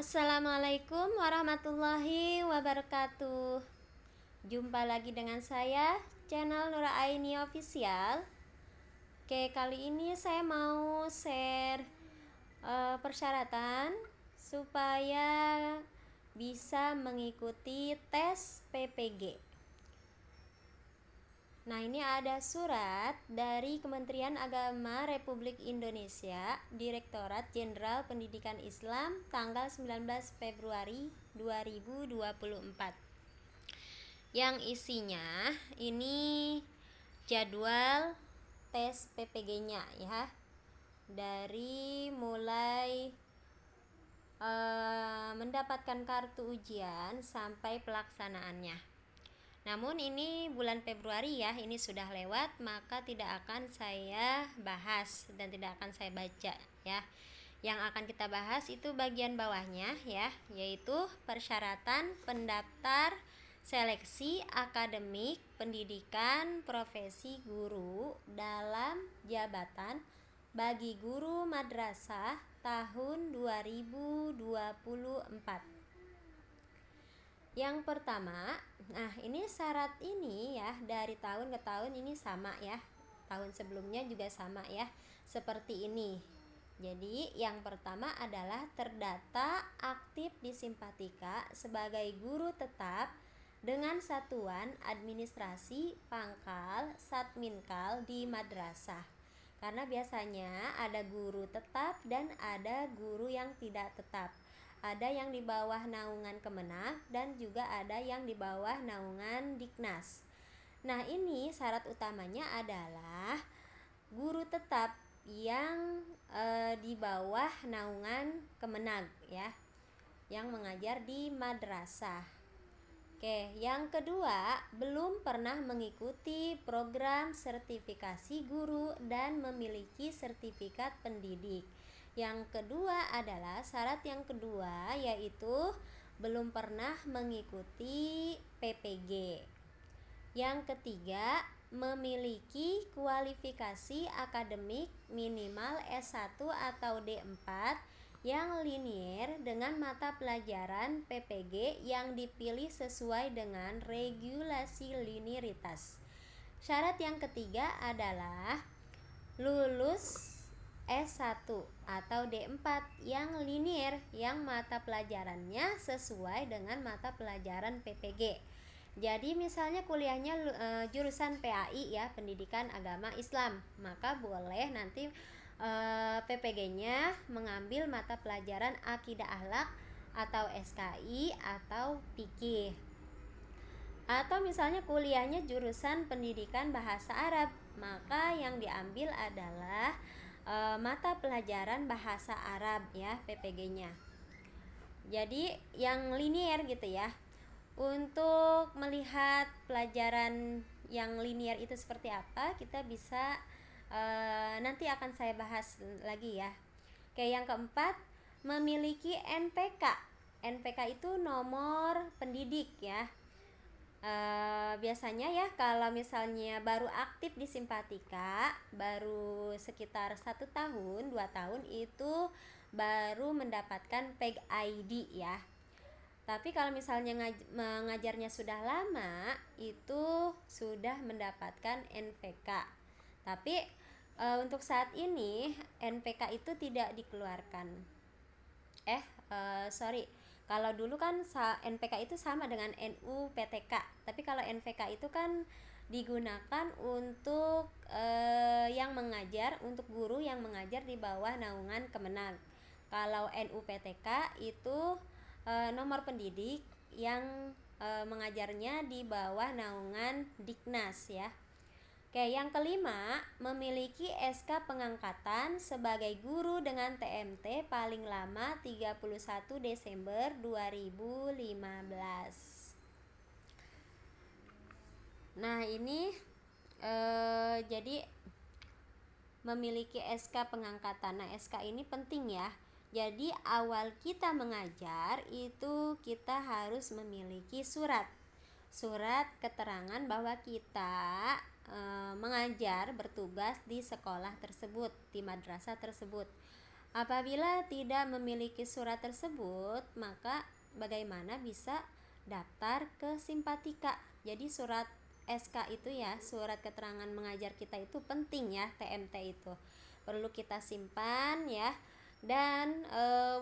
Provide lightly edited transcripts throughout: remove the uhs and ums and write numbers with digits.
Assalamualaikum warahmatullahi wabarakatuh. Jumpa lagi dengan saya, channel Nura Aini Official. Oke, kali ini saya mau share persyaratan supaya bisa mengikuti tes PPG. Nah, ini ada surat dari Kementerian Agama Republik Indonesia, Direktorat Jenderal Pendidikan Islam, tanggal 19 Februari 2024. Yang isinya ini jadwal tes PPG-nya ya. Dari mulai mendapatkan kartu ujian sampai pelaksanaannya. Namun ini bulan Februari ya, ini sudah lewat, maka tidak akan saya bahas dan tidak akan saya baca ya. Yang akan kita bahas itu bagian bawahnya ya, yaitu persyaratan pendaftar seleksi akademik pendidikan profesi guru dalam jabatan bagi guru madrasah tahun 2024. Yang pertama, nah ini syarat ini ya dari tahun ke tahun ini sama ya. Tahun sebelumnya juga sama ya, seperti ini. Jadi yang pertama adalah terdata aktif di Simpatika sebagai guru tetap dengan satuan administrasi pangkal Satminkal di madrasah. Karena biasanya ada guru tetap dan ada guru yang tidak tetap. Ada yang di bawah naungan Kemenag dan juga ada yang di bawah naungan Diknas. Nah, ini syarat utamanya adalah guru tetap yang di bawah naungan Kemenag ya, yang mengajar di madrasah. Oke, yang kedua, belum pernah mengikuti program sertifikasi guru dan memiliki sertifikat pendidik. Yang kedua adalah syarat yang kedua, yaitu belum pernah mengikuti PPG. Yang ketiga, memiliki kualifikasi akademik minimal S1 atau D4 yang linier dengan mata pelajaran PPG yang dipilih sesuai dengan regulasi linearitas. Syarat yang ketiga adalah lulus S1 atau D4 yang linier yang mata pelajarannya sesuai dengan mata pelajaran PPG. Jadi misalnya kuliahnya jurusan PAI ya, Pendidikan Agama Islam, maka boleh nanti PPG-nya mengambil mata pelajaran Akidah Akhlak atau SKI atau Fikih. Atau misalnya kuliahnya jurusan Pendidikan Bahasa Arab, maka yang diambil adalah mata pelajaran Bahasa Arab ya, PPG-nya. Jadi yang linier gitu ya. Untuk melihat pelajaran yang linier itu seperti apa, kita bisa nanti akan saya bahas lagi ya. Oke, yang keempat, memiliki NPK. NPK itu nomor pendidik ya. Biasanya ya kalau misalnya baru aktif di Simpatika, baru sekitar 1 tahun 2 tahun itu baru mendapatkan PEG ID ya. Tapi kalau misalnya mengajarnya sudah lama, itu sudah mendapatkan NPK. Tapi untuk saat ini NPK itu tidak dikeluarkan. Kalau dulu kan NPK itu sama dengan NUPTK. Tapi kalau NPK itu kan digunakan untuk yang mengajar, untuk guru yang mengajar di bawah naungan Kemenag. Kalau NUPTK itu nomor pendidik yang mengajarnya di bawah naungan Diknas ya. Oke, yang kelima, memiliki SK pengangkatan sebagai guru dengan TMT paling lama 31 Desember 2015. Nah, ini jadi memiliki SK pengangkatan. Nah, SK ini penting ya. Jadi awal kita mengajar itu kita harus memiliki surat keterangan bahwa kita mengajar bertugas di sekolah tersebut, di madrasah tersebut. Apabila tidak memiliki surat tersebut, maka bagaimana bisa daftar ke Simpatika? Jadi surat SK itu ya, surat keterangan mengajar kita itu penting ya, TMT itu perlu kita simpan ya. Dan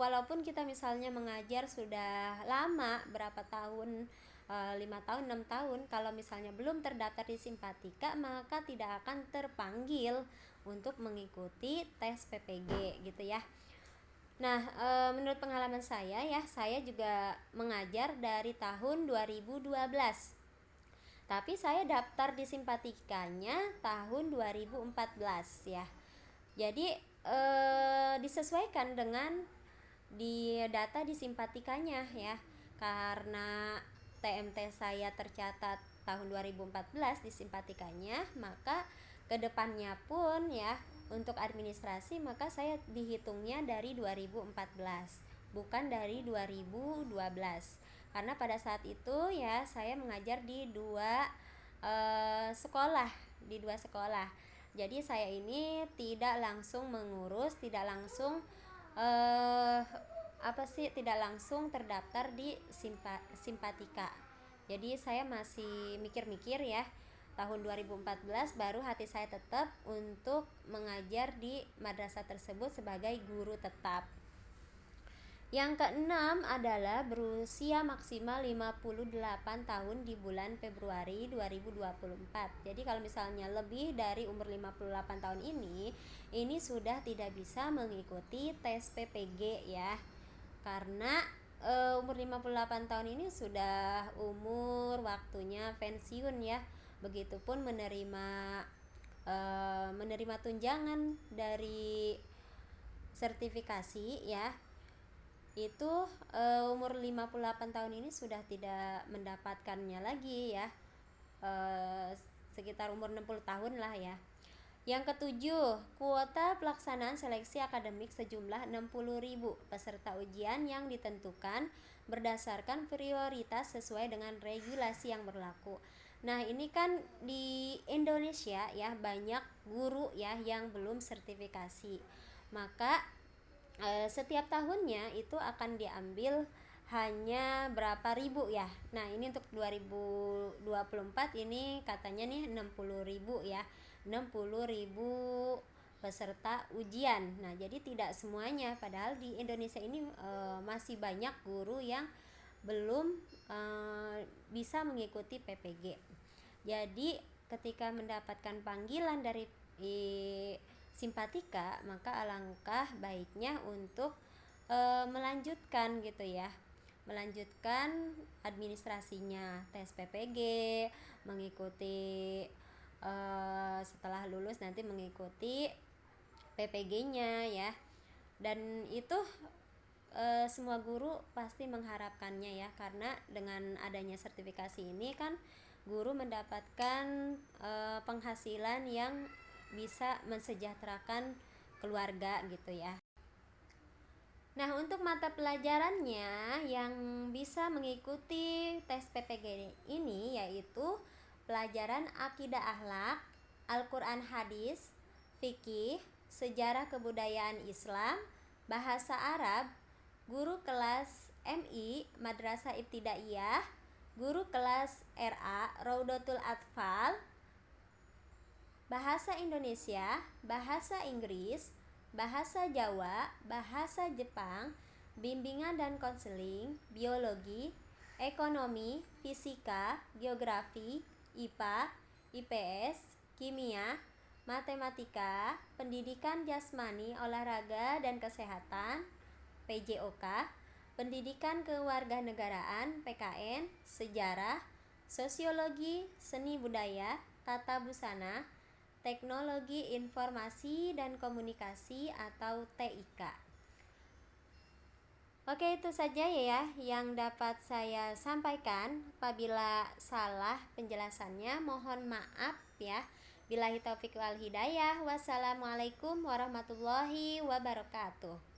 walaupun kita misalnya mengajar sudah lama, berapa tahun, 5 tahun 6 tahun, kalau misalnya belum terdaftar di Simpatika, maka tidak akan terpanggil untuk mengikuti tes PPG gitu ya. Nah, menurut pengalaman saya ya, saya juga mengajar dari tahun 2012. Tapi saya daftar di Simpatikanya tahun 2014 ya. Jadi disesuaikan dengan di data di Simpatikanya ya. Karena TMT saya tercatat tahun 2014 di Simpatikanya, maka kedepannya pun ya untuk administrasi maka saya dihitungnya dari 2014 bukan dari 2012, karena pada saat itu ya saya mengajar di sekolah di dua sekolah. Jadi saya ini tidak langsung mengurus, tidak langsung tidak langsung terdaftar di Simpatika. Jadi saya masih mikir-mikir ya. Tahun 2014 baru hati saya tetap untuk mengajar di madrasah tersebut sebagai guru tetap. Yang keenam adalah berusia maksimal 58 tahun di bulan Februari 2024. Jadi kalau misalnya lebih dari umur 58 tahun ini sudah tidak bisa mengikuti tes PPG ya. Karena umur 58 tahun ini sudah umur waktunya pensiun ya. Begitupun menerima tunjangan dari sertifikasi ya. Itu umur 58 tahun ini sudah tidak mendapatkannya lagi ya. Sekitar umur 60 tahun lah ya. Yang ketujuh, kuota pelaksanaan seleksi akademik sejumlah 60.000 peserta ujian yang ditentukan berdasarkan prioritas sesuai dengan regulasi yang berlaku. Nah, ini kan di Indonesia ya banyak guru ya yang belum sertifikasi. Maka setiap tahunnya itu akan diambil hanya berapa ribu ya. Nah, ini untuk 2024 ini katanya nih 60.000 ya. 60.000 peserta ujian. Nah, jadi tidak semuanya, padahal di Indonesia ini masih banyak guru yang belum bisa mengikuti PPG. Jadi ketika mendapatkan panggilan dari Simpatika, maka alangkah baiknya untuk melanjutkan gitu ya, melanjutkan administrasinya, tes PPG, mengikuti setelah lulus nanti mengikuti PPG-nya ya. Dan itu semua guru pasti mengharapkannya ya, karena dengan adanya sertifikasi ini kan guru mendapatkan penghasilan yang bisa mensejahterakan keluarga gitu ya. Nah, untuk mata pelajarannya yang bisa mengikuti tes PPG ini yaitu pelajaran akidah akhlak, Al-Quran hadis, fikih, sejarah kebudayaan Islam, bahasa Arab, guru kelas MI Madrasah Ibtidaiyah, guru kelas RA Raudatul Atfal, bahasa Indonesia, bahasa Inggris, bahasa Jawa, bahasa Jepang, bimbingan dan konseling, biologi, ekonomi, fisika, geografi, IPA, IPS, kimia, matematika, pendidikan jasmani, olahraga dan kesehatan, PJOK, pendidikan kewarganegaraan, PKN, sejarah, sosiologi, seni budaya, tata busana, teknologi informasi dan komunikasi atau TIK. Oke, itu saja ya yang dapat saya sampaikan. Apabila salah penjelasannya mohon maaf ya. Billahi taufiq wal hidayah. Wassalamualaikum warahmatullahi wabarakatuh.